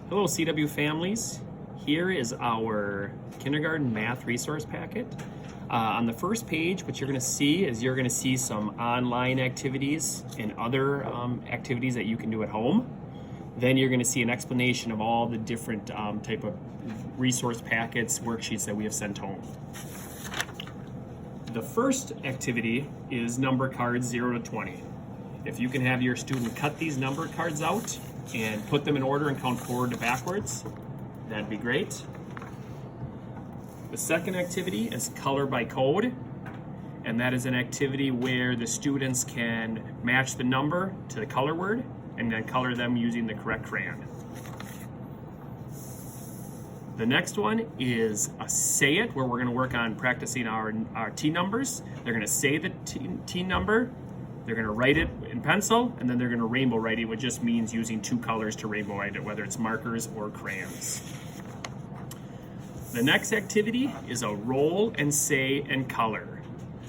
Hello CW families, here is our kindergarten math resource packet. On the first page, what you're going to see is you're going to see some online activities and other activities that you can do at home. Then you're going to see an explanation of all the different type of resource packets, worksheets that we have sent home. The first activity is number cards 0 to 20. If you can have your student cut these number cards out and put them in order and count forward to backwards, that'd be great. The second activity is color by code, and that is an activity where the students can match the number to the color word and then color them using the correct crayon. The next one is a say it, where we're going to work on practicing our T numbers. They're going to say the T number, they're going to write it in pencil, and then they're going to rainbow write it, which just means using two colors to rainbow write it, whether it's markers or crayons. The next activity is a roll and say and color,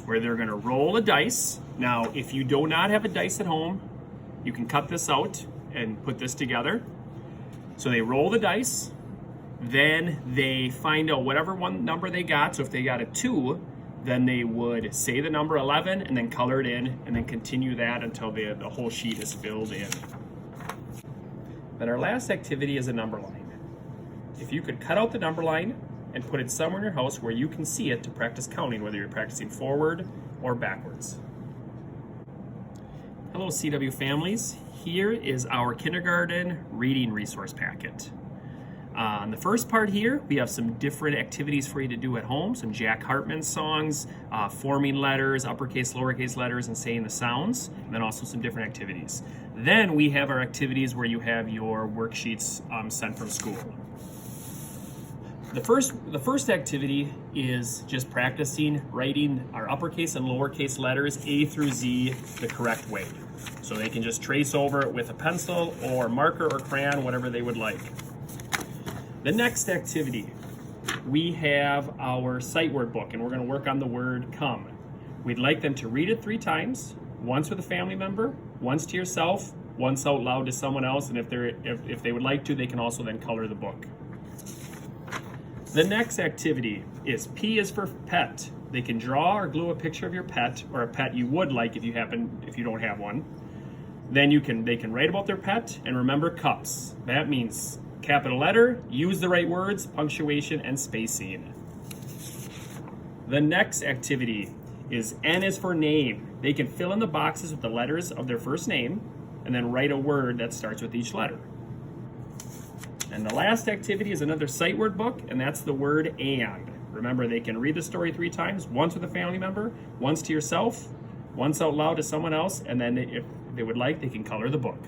where they're going to roll a dice. Now, if you do not have a dice at home, you can cut this out and put this together. So they roll the dice, then they find out whatever one number they got. So if they got a 2, then they would say the number 11 and then color it in, and then continue that until the whole sheet is filled in. Then our last activity is a number line. If you could cut out the number line and put it somewhere in your house where you can see it to practice counting, whether you're practicing forward or backwards. Hello CW families, here is our kindergarten reading resource packet. On the first part here, we have some different activities for you to do at home, some Jack Hartman songs, forming letters, uppercase, lowercase letters, and saying the sounds, and then also some different activities. Then we have our activities where you have your worksheets sent from school. The first activity is just practicing writing our uppercase and lowercase letters A through Z the correct way. So they can just trace over it with a pencil or marker or crayon, whatever they would like. The next activity, we have our sight word book, and we're going to work on the word come. We'd like them to read it 3 times, once with a family member, once to yourself, once out loud to someone else, and if they would like to, they can also then color the book. The next activity is P is for pet. They can draw or glue a picture of your pet, or a pet you would like if you don't have one. Then they can write about their pet and remember cups. That means capital letter, use the right words, punctuation, and spacing. The next activity is N is for name. They can fill in the boxes with the letters of their first name and then write a word that starts with each letter. And the last activity is another sight word book, and that's the word and. Remember, they can read the story 3 times, once with a family member, once to yourself, once out loud to someone else, and then if they would like, they can color the book.